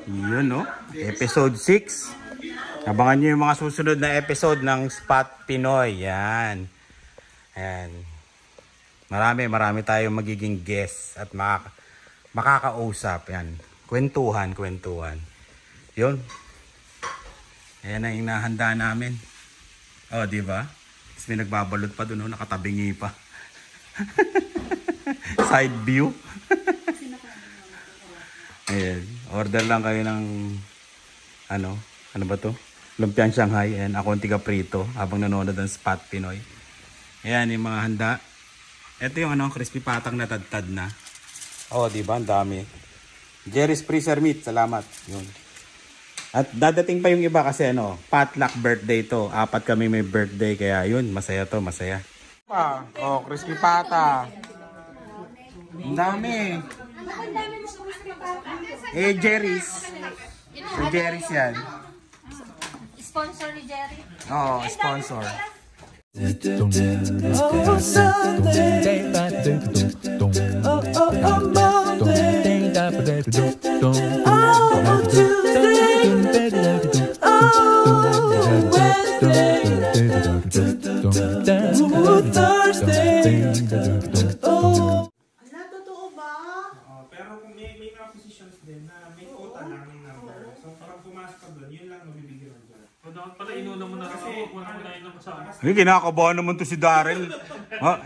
Yun, no? Episode 6. Abangan nyo yung mga susunod na episode ng Spot Pinoy. Yan. Ayan. Marami tayong magiging guest at makakausap. Yan. Kwentuhan. Yun. Ayan ang inahanda namin. Oh, di ba? Tapos may nagbabalot pa doon, nakatabingi pa. Side view. Ayan. Order lang kayo ng ano ba to? Lumpiang Shanghai. Ayan. Ako ang tiga prito habang nanonood ng Spot Pinoy. Ayan yung mga handa. Ito yung crispy patang na tad-tad na. Oh, di ba? Ang dami. Jerry's Freezer Meat. Salamat. Yun. At dadating pa yung iba kasi potluck birthday to. 4 kami may birthday kaya yun, masaya to, masaya. Oh, crispy pata. Ang dami. Jerry's. So Jerry's yan. Sponsor ni Jerry. Oo, sponsor. Pero kung may mga positions din na may quota lang ng number. So parang pumasok ka doon, yun lang mabibigyan mo dyan. O dapat pala inuna mo na kasi wala na kasama. Ay, kinakabahan naman to si Daryl. Oh,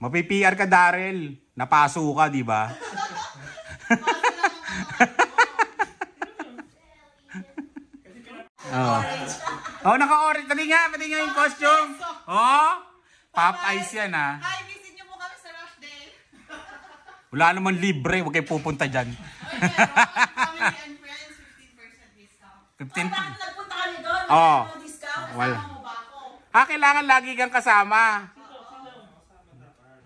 mapi-PR ka, Daryl. Napaso ka, di ba? Oh, naka-orange. Pati nga yung costume. Oh, Pop Ice yan, ha. Hi, visit niyo po kami sa Rush Day. Wala naman libre. Huwag kayo pupunta dyan. Family and friends, 15% discount. 15%. Bakit nagpunta kami doon? Oo. Wala discount. Wala. Kasama mo ba ako? Kailangan lagi kang kasama.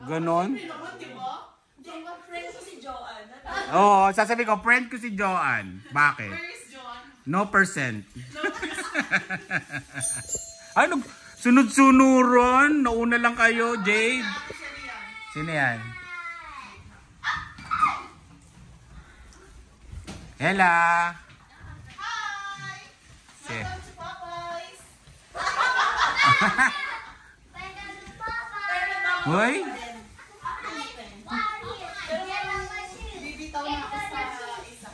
Ganon? Hindi naman, di ba? Friend ko si Joanne. Oo, sasabihin ko, friend ko si Joanne. Bakit? Where is Joanne? No percent. No percent. Ano? Sunod-sunuran. Nauna lang kayo, Jade. Sino yan? Hello. Hi! Welcome to Popeyes. Hoy? Bibitaw na ako sa isa.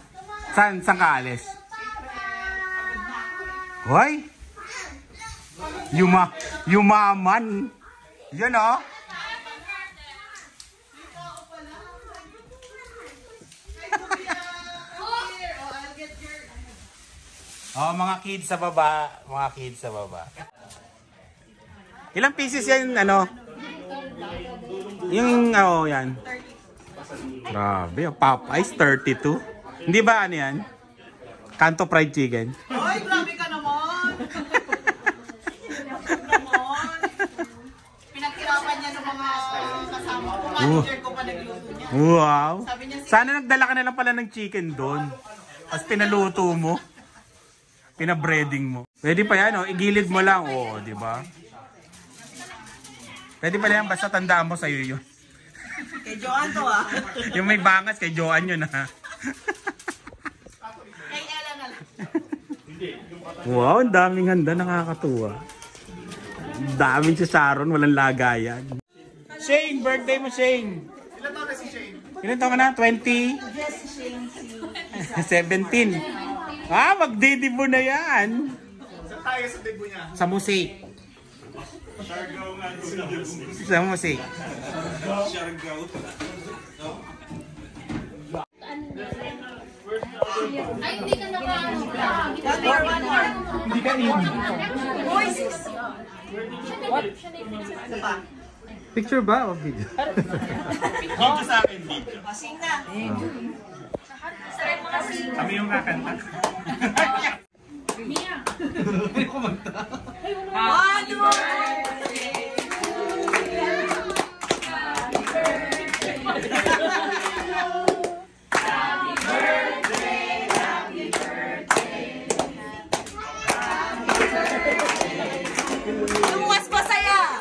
Saan ka alis? Hoy? Yumaman. Yan oh. Oh, mga kids sa baba. Mga kids sa baba. Ilang pieces yan, Yung, yan. Grabe, Popeyes, 32. Hindi ba yan? Kanto fried chicken. Ay, grabe ka naman! Pinaghirapan niya ng mga kasama ko. Manager ko pa nagluto niya. Wow. Sabi niya, Sana nagdala ka na lang pala ng chicken doon. Tapos pinaluto mo. Pinabreading mo. Pwede pa yan, igilid mo lang. Oo, di ba? Pwede pa yan, basta tandaan mo sa'yo yun. kay Joanne to Yung may bangas, kay Joanne yun Kay Ella na lang. Wow, ang daming handa, nakakatuwa. Daming si Sharon, walang lagayan. Shane, birthday mo, Shane. Ilan taon na si Shane? Ilan taon ka na? 20? Yes, Shane. 17. Magdidibo na yan. Saan tayo sa debo niya? Sa musik. Siargao nga. Sa musik. Siargao. Ay, hindi ka nakaano. One more. Hindi ka in. Boy, 6. What? Ano pa? Picture ba o video? Dito sa akin, video. Sing na. Kami yung kakanta. Mia. One, two, Luwas pa saya!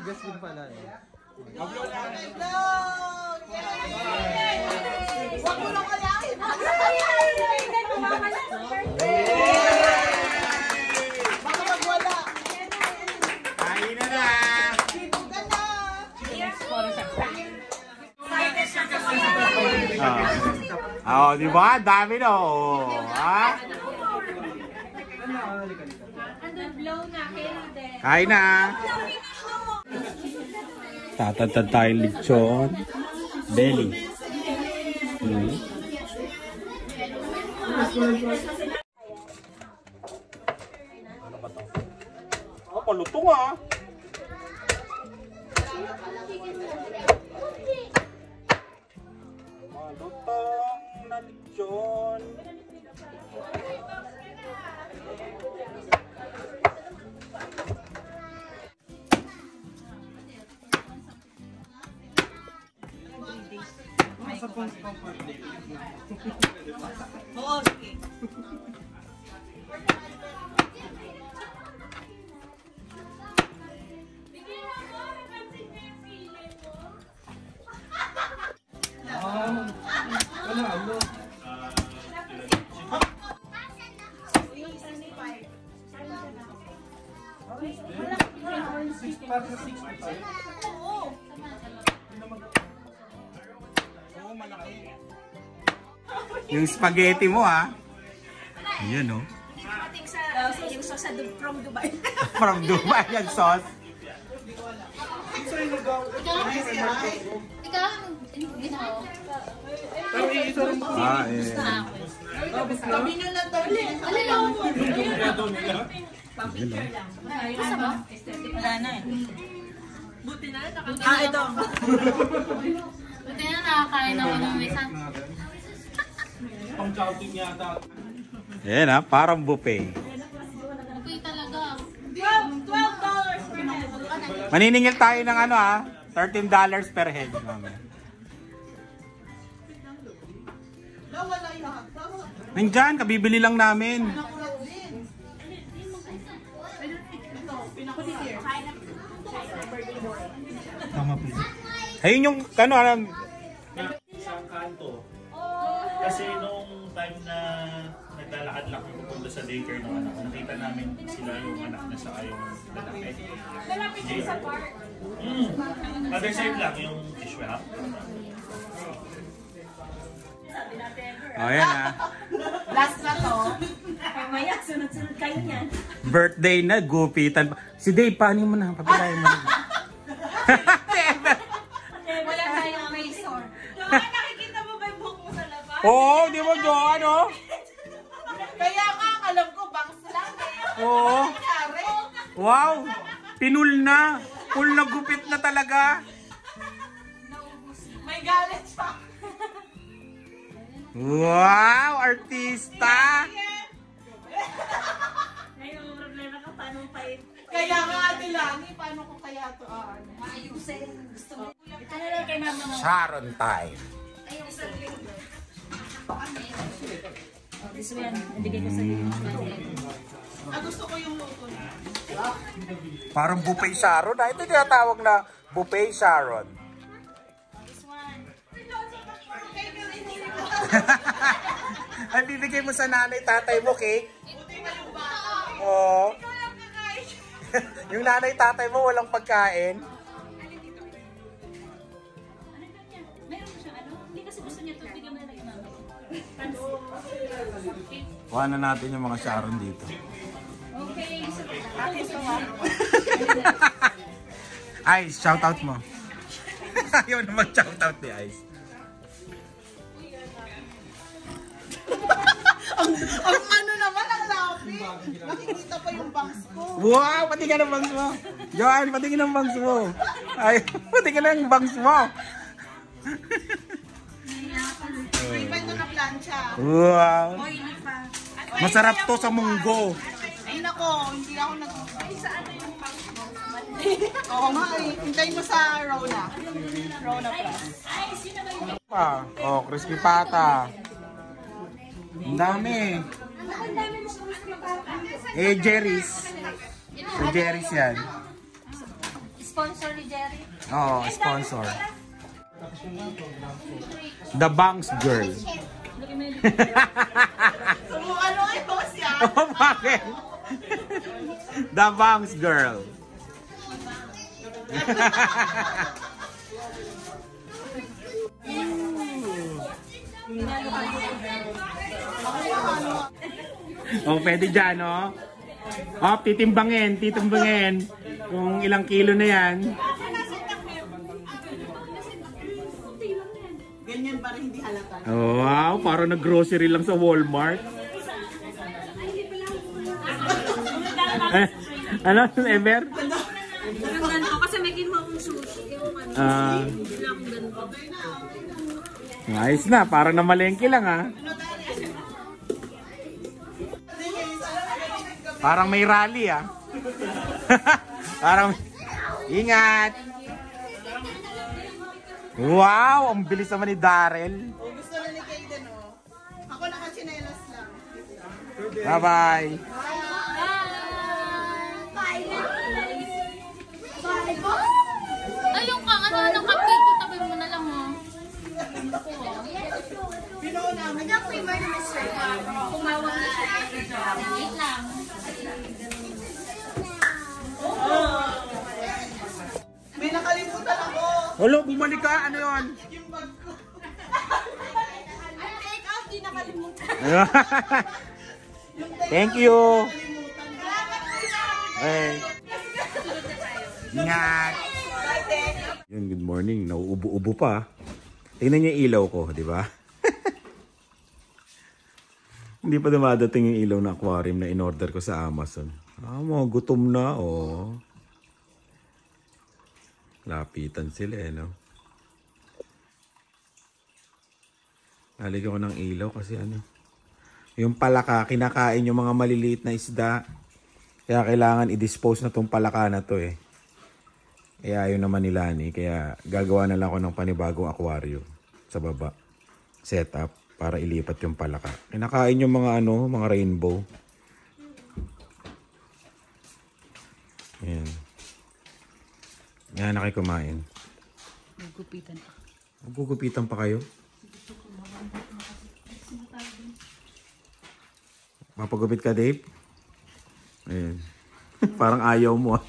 Bigas din pala eh. Huwag mo lang kalahin. Baka magwala. Kain na na! Huwag na. Oh, di ba? Dami na, oh. Ha? Blow na, kaya din. Kain na! Tatatad tayong lechon. Belly. Ano ba to? Oh, palutong ah! Malutong na lechon. Oo, sige. Yung spaghetti mo ha. Ayan oh. Yung sauce from Dubai. From Dubai yan sauce. Ikaw, ginawa. Ah, eh. Tabi nyo na tabi. Wala na eh. Ito. Buti na nakakain ako ng isa. Pang chowking yata. Ayan ha, parang buffet. Okay talaga. Maniningil tayo ng ano ha, $13 per head. Mamaya. Nawala yan. Nandyan, kabibili lang namin. Nakulat din. Ayun yung, ano, Isang kanto. Kasi nung time na naglalakad lang kami pupunta sa daycare ng anak, nakita namin sila yung anak na sa yung lalaki. Malapit siya sa park. Other side lang yung dishwap. oh yan ha. Last na to. Mamaya, sunod-sunod kayo niyan. Birthday na, gupitan. Si Dave, paano mo na? Papilayan mo na. Wala tayong razor. Nakikita mo ba yung buhok mo sa labas? Oo, di mo do, ano? Kaya nga, alam ko, bangs lang eh. Oo. Nangyari? Wow, pinul na. Full na gupit na talaga. May galit siya. Wow, artista. Ngayon, problema ka, paano pa yun? Kaya nga, Ate Lani, paano ko kaya ito Maayusin. Gusto mo. Ito na lang kay mama mo. Sharon time. This one, nabigay ko sa iyo. gusto ko yung luto niya. Parang buffet Sharon. Ito yung tinatawag na buffet Sharon. This one. Ay, bibigay mo sa nanay, tatay mo, cake? Oo. Yung nanay, tatay mo, walang pagkain. Meron mo siyang ano? Hindi kasi gusto niya ito. Bigyan mo na lang yung mama. Kuha na natin yung mga Sharon dito. Okay. Ice, shoutout mo. Ayaw na mag-shoutout ni Ice. Ang ano naman, ang lapit. Nakikita pa yung bangs ko. Wow, patingin ang bangs mo. Joanne, patingin ang bangs mo. Ay, patingin ang bangs mo. May ito na plancha. Wow. Oily pa. Masarap to sa munggo. Ay nako, hindi ako nag... Ay, saan na yung bangs mo? Oo nga eh. Hintayin mo sa Rona. Rona Plus. Oh, crispy pata. Ang dami. Eh, Jerry's. Sa Jerry's yan. Sponsor ni Oh, sponsor. The Banks Girl. Subukan mo kayo siya. Oh, bakit? The Banks Girl. Oh, pwede dyan, no? Oh, titimbangin. Kung ilang kilo na yan. Ganyan para hindi halata. Oh, wow, parang nag-grocery lang sa Walmart. Ano, Ever? Parang ganito. Kasi may kinuha akong sushi. Ewan ko ano. Hindi lang akong ganito. Ayos na, parang namalengke lang, ha? Parang may rally, ha? Parang, ingat! Wow, ang bilis naman ni Darrell. Oh, gusto na ni Kaden, oh. Ako nakachinelas lang. Bye-bye. Ay, yung ano, ng cupcake ko, tabi mo na lang, oh. Pinuo namin. Kumawag na siya. Wait lang. May nakalimutan ako. Halo, bumalik ka. Ano yun? Yung bag ko. Ang take out, di nakalimutan. Thank you. Nakalimutan. Salamat po sa Hey. Ingat. Bye, Yun, good morning. Nauubo-ubo pa. Tingnan niyo yung ilaw ko, di ba? Hindi pa dumadating yung ilaw na aquarium na in-order ko sa Amazon. Mga gutom na, oh. Lapitan sila, no? Naligyan ko ng ilaw kasi ano. Yung palaka, kinakain yung mga maliliit na isda. Kaya kailangan i-dispose na tong palaka na to, eh. Kaya ayaw naman nila ni. Kaya gagawa na lang ako ng panibagong aquarium sa baba. Setup para ilipat yung palaka. Kinakain yung mga ano, mga rainbow. Ayan. Yan na kayo kumain. Nagupitan pa. Magugupitan pa kayo? Mapagupit ka, Dave? Ayan. Parang ayaw mo.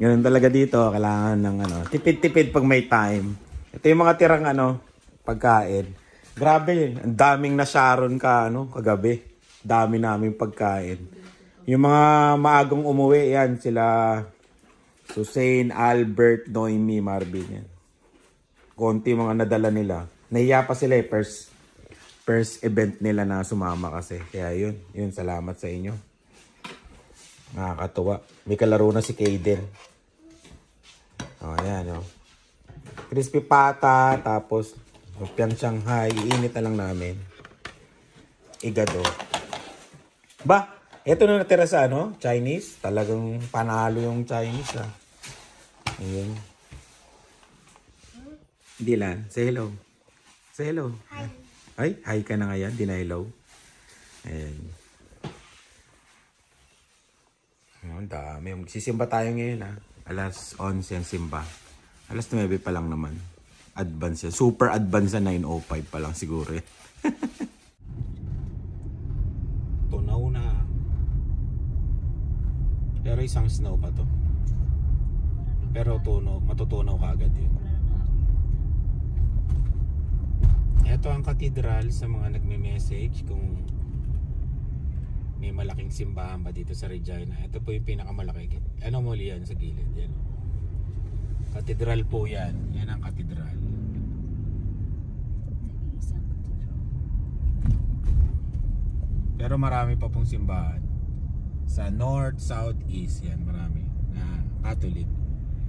Ganun talaga dito. Kailangan ng ano, tipid-tipid pag may time. Ito yung mga tirang ano, pagkain. Grabe, ang daming na Sharon ka ano, kagabi. Dami naming pagkain. Yung mga maagang umuwi, yan, sila Susain, Albert, Noemi, Marvin, yan. Konti mga nadala nila. Nahiya pa sila eh, first event nila na sumama kasi. Kaya yun, salamat sa inyo. Nakakatuwa. May kalaro na si Kaden. O, ayan, o. Crispy pata, tapos lumpiang Shanghai. Iinit na lang namin. Igado. Ba? Ito na natira sa ano? Chinese. Talagang panalo yung Chinese, ah. Ayan. Dylan, say hello. Say hello. Hi. Ay, hi ka na nga yan. Di na hello. Ayan. Ang dami. Magsisimba tayo ngayon, ah. Alas 11 ang simba. Alas 9 pa lang naman. Advance yan. Super advance na 9:05 pa lang siguro eh. Tunaw na. Pero isang snow pa to. Pero tunaw, matutunaw ka agad yun. Ito ang katedral sa mga nagme-message kung may malaking simbahan ba dito sa Regina. Ito po yung pinakamalaki. Ano mo yan sa gilid? Yan. Katedral po yan. Yan ang katedral. Pero marami pa pong simbahan. Sa north, south, east. Yan, marami. Na Catholic.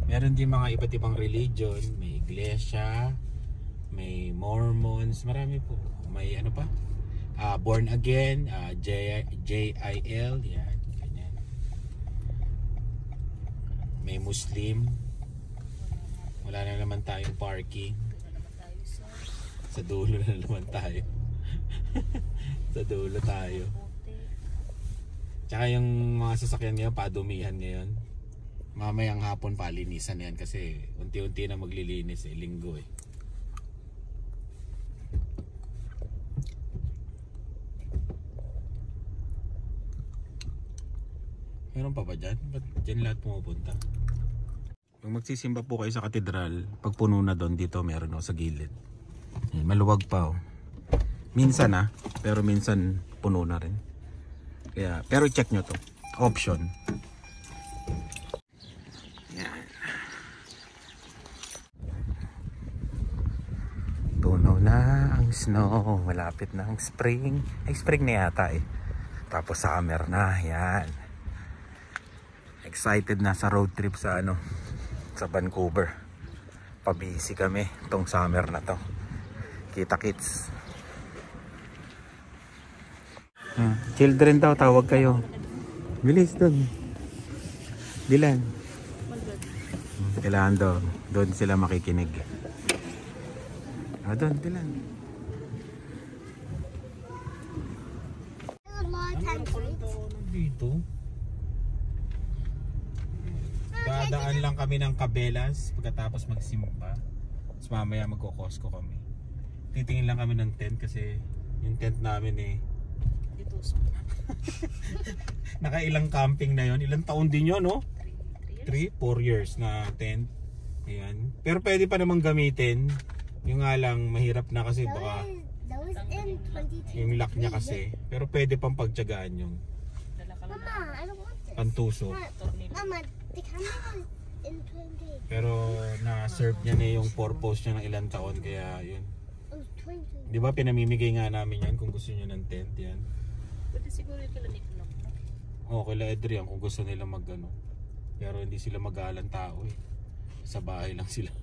Meron din mga iba't ibang religion. May iglesia. May Mormons. Marami po. May ano pa? Born again. JIL. Yan. Ganyan. May Muslim. Wala na naman tayong parking. Sa dulo na naman tayo. Sa dulo tayo. Tsaka yung mga sasakyan ngayon, padumihan ngayon. Mamayang hapon palinisan yan kasi unti-unti na maglilinis linggo eh. Meron pa ba dyan? Ba't dyan lahat pumupunta? Pag magsisimba po kayo sa katedral, pag puno na doon, dito meron sa gilid. Maluwag pa Minsan pero minsan puno na rin. Kaya, pero check nyo to. Option. Yan. Tunaw na ang snow. Malapit na ang spring. Ay, spring na yata eh. Tapos summer na. Yan. Excited na sa road trip sa sa Vancouver. Pabisi kami tong summer na to. Kita kits. Children daw, tawag kayo. Bilis doon. Dilan. Kailangan daw. Doon sila makikinig. Doon, Dilan. Dito. Dadaan lang kami ng Cabela's pagkatapos magsimba. Tapos mamaya magko-Costco kami. Titingin lang kami ng tent kasi yung tent namin nakailang camping na yon. Ilang taon din yun, no? 3-4 years na tent. Ayan. Pero pwede pa namang gamitin. Yung nga lang mahirap na kasi baka yung lock niya kasi. Pero pwede pang pagtyagaan yun. Mama, I don't want this. Pantuso. Mama, the camera was in 20. Pero na-serve niya na yung purpose niya ng ilang taon. Kaya yun. It was 20. Di ba pinamimigay nga namin yan kung gusto niyo ng tent yan. Pwede siguro yung kila Nick Nock. Kila Adrian kung gusto nila mag-ano. Pero hindi sila mag-aalang tao eh. Sa bahay lang sila.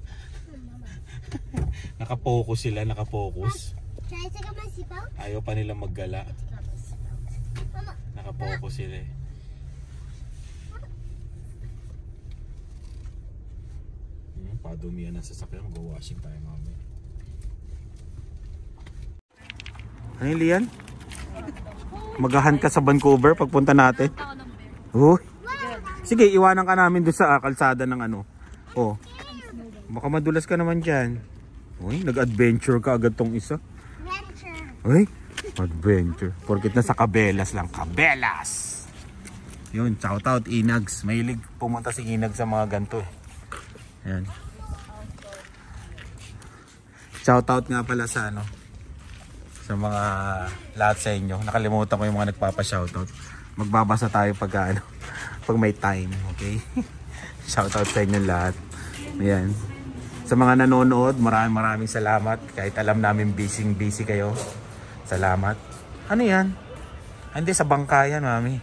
Nakapokus sila, nakapokus. Can I take off my seatbelt? Ayaw pa nila maggala. Mama, Nakapokus sila eh. Padumihan ng sasakyan, mag-washing tayo mamaya. Ano yung Lian? Magahan ka sa Vancouver pagpunta natin? Sige, iwanan ka namin doon sa kalsada ng baka madulas ka naman dyan. Uy, nag-adventure ka agad tong isa. adventure. Uy, adventure. Porkit na sa Cabela's lang. Cabela's! Yun, shout out Inags. Mahilig pumunta si Inags sa mga ganito eh. Ayan. Shout out nga pala sa sa mga lahat sa inyo. Nakalimutan ko yung mga nagpapa-shoutout. Magbabasa tayo pag pag may time, okay? Shoutout sa inyo lahat. Ayan. Sa mga nanonood, maraming salamat. Kahit alam namin busy kayo. Salamat. Ano yan? Hindi, sa bangka yan, mami.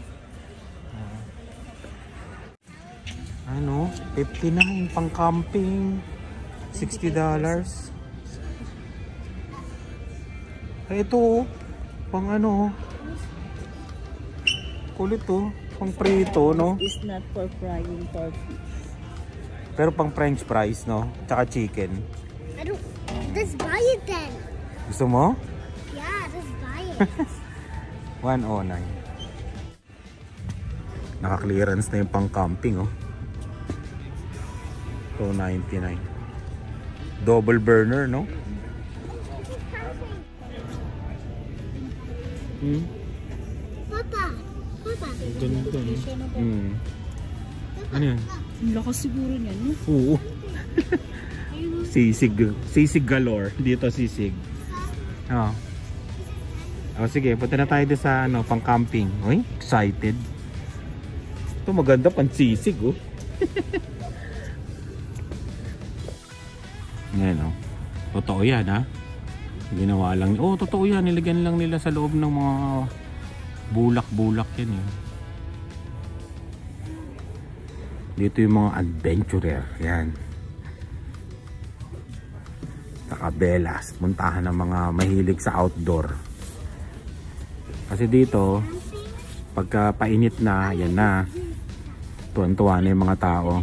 59 pang camping. $60. Ito, pang kulit pang prito, no? It's not for frying for fish. Pero pang french fries, no? Tsaka chicken. I don't. Let's buy it then. Gusto mo? Yeah, let's buy it. 109. Naka-clearance na yung pang camping, 299. Double burner, no? Papa. Ganito. Ano yan? Ang lakas siguro niyan, no? Oo. Sisig galore. Dito sisig. Sige, punta na tayo doon sa pang camping. Uy, excited. Ito maganda pang sisig, Yan, totoo yan, ha? Ginawa lang. Totoo yan. Nilagyan lang nila sa loob ng mga bulak-bulak yan, Dito yung mga adventurer. Yan. Sa Cabela's. Puntahan ng mga mahilig sa outdoor. Kasi dito, pagka painit na, yan na. Tuwan-tuwa na yung mga tao.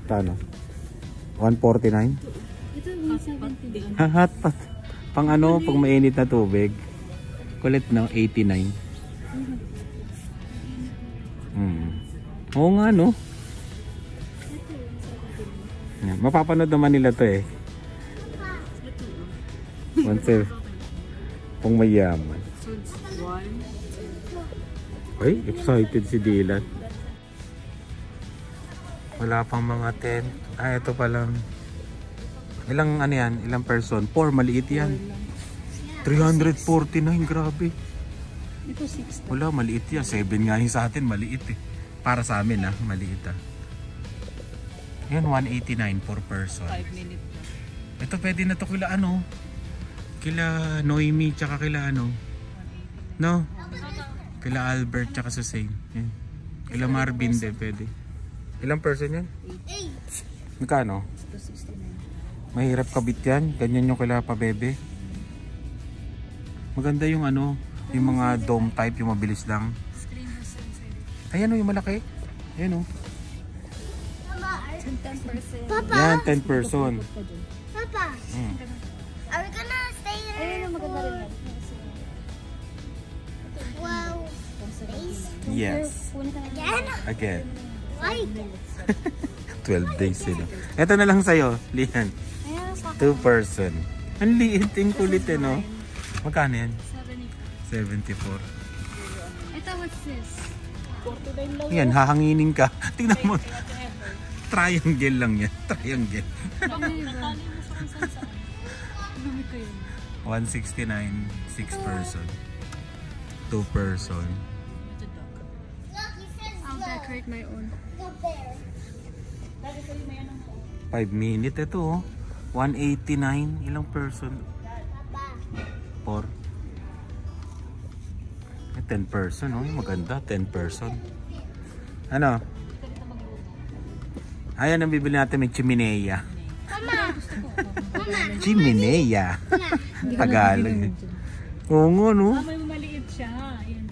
Tano? 149? Ito, 170. Hot pot. Pang pag mainit na tubig. Kulit na, 89. Oo nga, no? Yan. Mapapanood naman nila to eh. Once kung mayaman. Ay, excited si Dylan. Wala pang mga tent. Ah, ito pa lang. Ilang ano yan? Ilang person? 4, maliit yan. 349, grabe. Ito 6. Wala, maliit yan. 7 nga yung sa atin, maliit eh. Para sa amin ah, maliit ah. Yan, 189 per person. 5 minutes. Ito pwede na to kila ano? Kila Noemi tsaka kila ano? No? Kila Albert tsaka Susain. Yan. Kila Marvin din pwede. Ilang person yan? 8. Magkano? 269. Mahirap kabit yan. Ganyan yung kila pabebe. Maganda yung ano, yung mga dome type, yung mabilis lang. Screen has sensor. Ayan o, yung malaki. Ayan o. 10%. Papa, Yan, 10 person. Papa, Hmm. are we gonna stay there for... Wow. Days? Yes. Again? Again. Why? 12 days sila. Ito na lang sa'yo, Lian. 2 person. Ang liit, yung kulit eh, no? Magkano yan? 74. Ito, what's this? Yan, hahanginin ka. Tingnan mo. Triangle lang yan. Triangle. Dumi ko yun. 169, 6 person. 2 person. Look, he says I'll go. decorate my own. Go there. 5 minutes ito oh. 189. Ilang person? Papa. 4. 10 person oh. Maganda. 10 person. Ano? Ayan ang bibili natin. May chimenea. Mama. Chimenea. Tagalog. Oo nga no. May maliit siya. Ayan.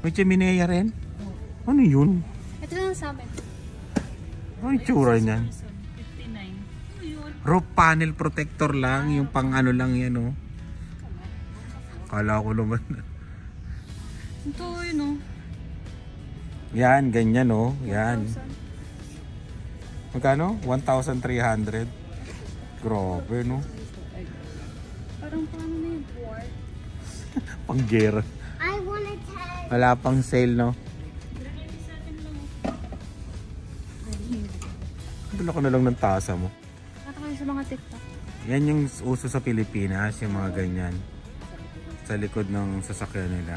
May chimenea rin. Ano yun? Ito lang sa amin. Ano yung tsura niyan? 59. Roof panel protector lang. Yung pang ano lang yan oh. Kala ko naman. Ito yun oh. Yan, ganyan oh. Yan. Magkano? 1,300. Grabe no. Parang paano na yung board? Panggera. I want to tell. Wala pang sale no. Dala ko na lang ng tasa mo. Kata kayo sa mga TikTok. Yan yung uso sa Pilipinas, yung mga ganyan. Sa likod ng sasakyan nila.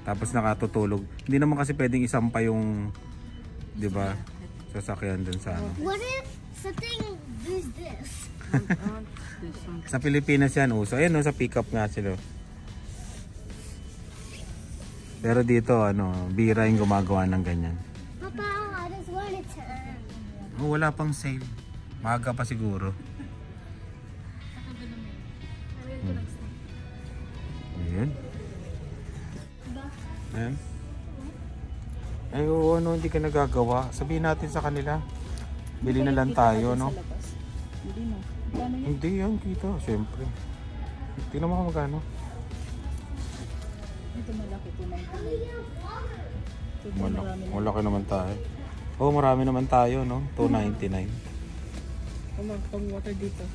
Tapos nakatutulog. Hindi naman kasi pwedeng isampa yung, di ba, sasakyan dun sa ano. What if something is this? Sa Pilipinas yan uso. Ayan no, sa pickup nga sila. Pero dito, ano, bira yung gumagawa ng ganyan. Papa, I just want to tell. Oh, wala pang sale. Maaga pa siguro. Ayan. Ayan. Ay, oo, ano, hindi ka nagagawa. Sabihin natin sa kanila. Bili na lang tayo, no? Hindi mo. Paano yun? Hindi yan, kita. Siyempre. Tingnan mo kung magkano. Ito malaki. Malaki naman tayo. Oh, marami naman tayo, no? 299. Pang water dito.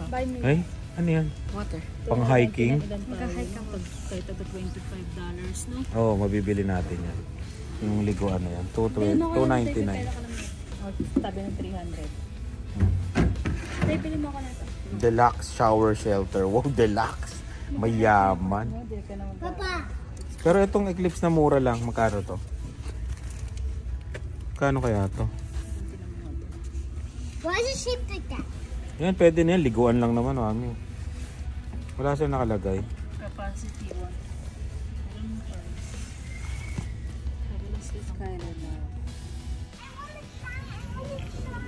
Buy me. Ay, ano yan? Water. Pang hiking? Magka-hike ako. Kahit ito $25, no? Oo, oh, mabibili natin yan. Yung liguan na yan. 299. Tabi ng 300. Tay, pili mo ako na ito. Deluxe shower shelter. Wow, deluxe. Mayaman. Hindi ka naman. Papa, Pero itong Eclipse na mura lang. Magkano to? Kano kaya to? why is it shaped like that? Yan, pwede na yan. Liguan lang naman, mami. Wala siya nakalagay. Capacity 1.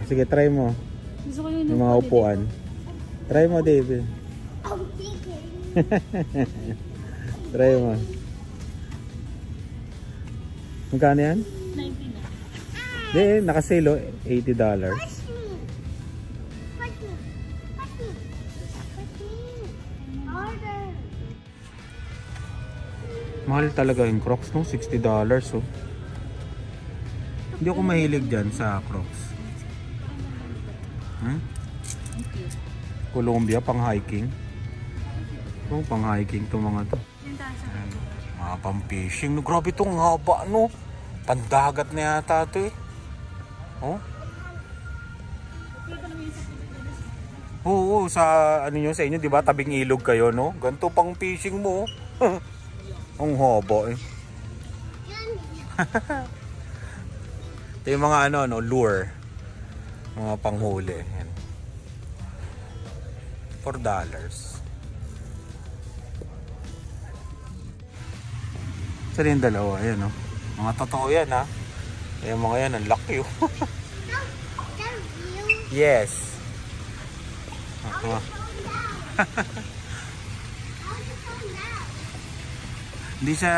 Sige, try mo. Gusto ko yun. Yung mga upuan. Try mo, David. Oh, thank you. Try mo. Magkano yan? 90 na. Hindi, nakasale oh. $80. Push me. Push me. Push me. Push me. Order. Mahal talaga yung Crocs, no? $60 oh. Hindi ako mahilig dyan sa Crocs. Hmm? Colombia, pang hiking. Oh, pang hiking to mga to. Ayan. Mga pang fishing. No, grabe itong haba, no? Pandagat na yata to eh. Oh? Oo, sa ano nyo, sa inyo, di ba? Tabing ilog kayo, no? Ganito pang fishing mo. Ang haba eh. Ito yung mga ano, lure. Mga panghuli. Yan. $4. Saan yung dalawa? Ayan, no? Mga totoo yan, ha? Ayan, mga yan, ang laki, oh. Yes. Hindi siya,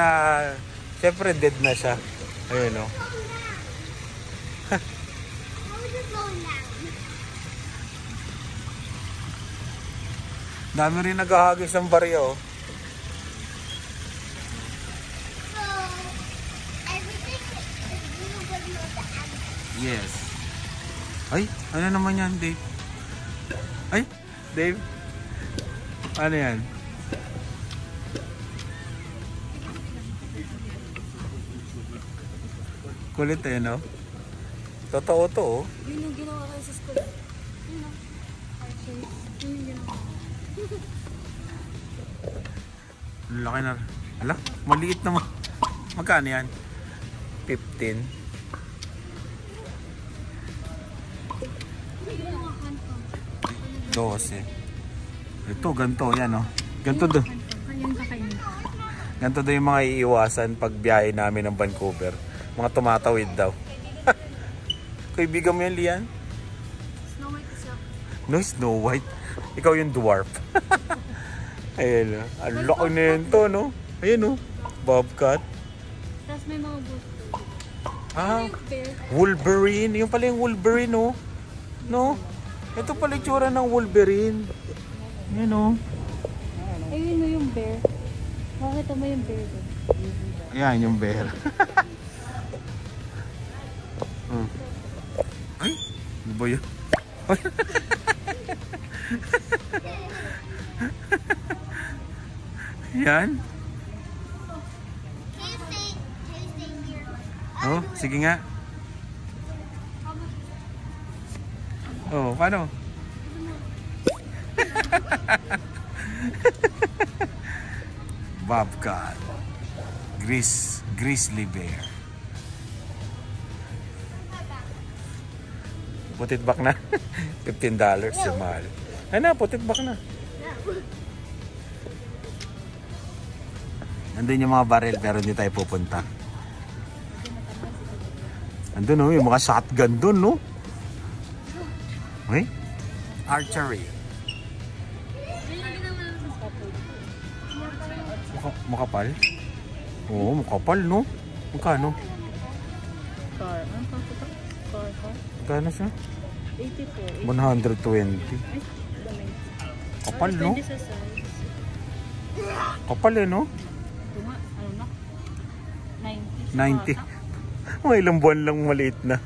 syempre dead na siya. Ayun, no? Dami rin naghahagis ng barya, oh. Yes. Ay, ano naman yan, Dave? Ay, Dave? Ano yan? Kulit eh, no? Totoo to, oh. Yun yung ginawa ko sa school. Yun o. Yun yung ginawa. Laki na. Ala, maliit naman. Magkano yan? 15. $12. Ito, ganito. Yan, oh. Ganito do. Yan kakainin. Ganito do yung mga iiwasan pag biyahe namin ng Vancouver. Mga tumatawid daw. Kaibigan mo yan, Lian? Snow White is up. No, Snow White. Ikaw yung dwarf. Ayun, oh. Ang laki na yun to, no? Ayun, oh. Bobcat. Tapos may mga buto. Ah, Bear. Wolverine. Yung pala yung Wolverine, no? No? Ito pala yung tsura ng Wolverine. Yan, no? Ayun mo yung bear. Makita mo yung bear doon. Ayan, yung bear. Ay, ano ba yun? Yan. Oh, sige nga. Oh, paano? Bobcat. Grizzly bear. Put it back na. $15 yung mahal. Ay na, put it back na. Nandun yung mga baril pero hindi tayo pupunta. Nandun, no? Yung mga shotgun dun, no? Okay? Archery. Makapal? Oo, makapal, no? Magkano? Car. Ano pa ito? Car. Magkano siya? 84. 120. Kapal, no? Sa size. Kapal, eh, no? Ito nga, ano na? 90. 90. Mga ilang buwan lang maliit na.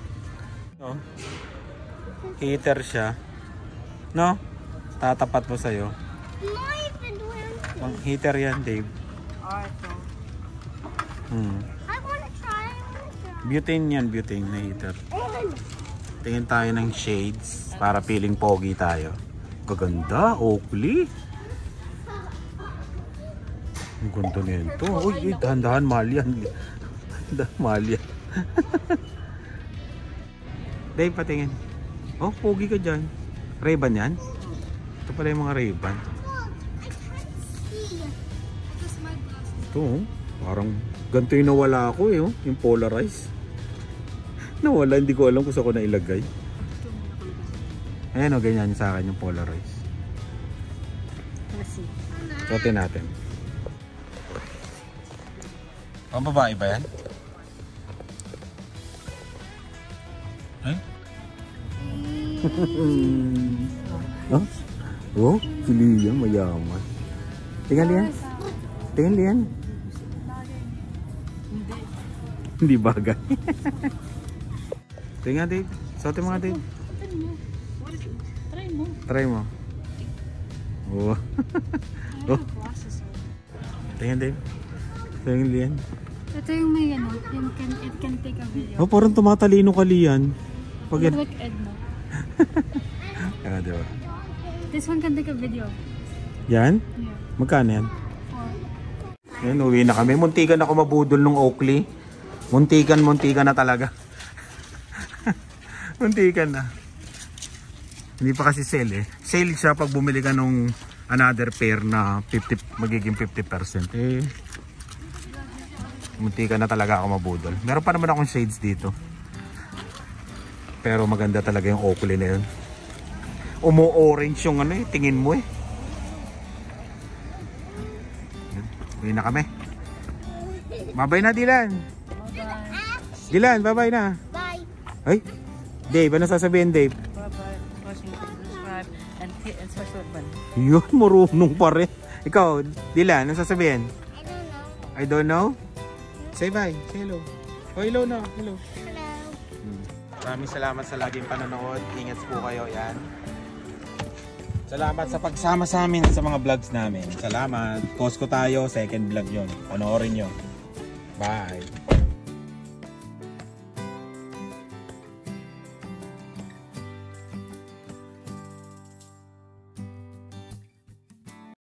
No? Heater siya. No? Tatapat mo sa'yo. Pang heater yan, Dave. I wanna try. Butane yan, butane na heater. Tingin tayo ng shades para feeling pogi tayo. Gaganda, Oakley. Ang ganda nito. Uy, dahan-dahan, mahal yan. Mahal yan. Dave, patingin. Oh, pogi ka dyan. Ray-Ban yan? Ito pala yung mga Ray-Ban. Ito, oh. Parang ganito yung nawala ako eh, oh. Yung Polarize. Nawala, hindi ko alam kung saan ko nailagay. Ayan, oh, ganyan sa akin yung Polarize. Suotin natin. Ang babae ba yan? Ay? Oh? Oh, si Liam, mayaman. Tingnan Liam. Tingnan Liam. Hindi bagay. Tingnan Dave. Suotin mo nga Dave. Try mo. Oh. Oh. Tingnan din. Tingnan Lian. Ito yung may ano, it can take a video. Oh, parang tumatalino ka Lian. Pag yan. Like Edna. Ah, diba? This one can take a video. Yan? Yeah. Magkano yan? Yan, uwi na kami. Muntikan ako mabudol nung Oakley. Muntikan na talaga. Muntikan na. Hindi pa kasi sale eh. Sale siya pag bumili ka nung another pair na 50, magiging 50%. Eh, muntikan na talaga ako mabudol. Meron pa naman akong shades dito. Pero maganda talaga yung Oakley na yun. Umu-orange yung ano eh, tingin mo eh. Uwi na kami. Bye-bye na Dylan. Dylan, bye-bye na. Bye. Ay, Dave, ano sasabihin Dave? Bye-bye. Watching, subscribe, and hit and special button. Yun, marunong pa rin. Ikaw, Dylan, ano sasabihin? I don't know. I don't know? Say bye, say hello. Oh, hello na, hello. Hello. Maraming salamat sa laging panonood. Ingat po kayo, yan. Salamat sa pagsama sa amin sa mga vlogs namin. Salamat. Costco tayo, second vlog yun. Panoorin nyo. Bye.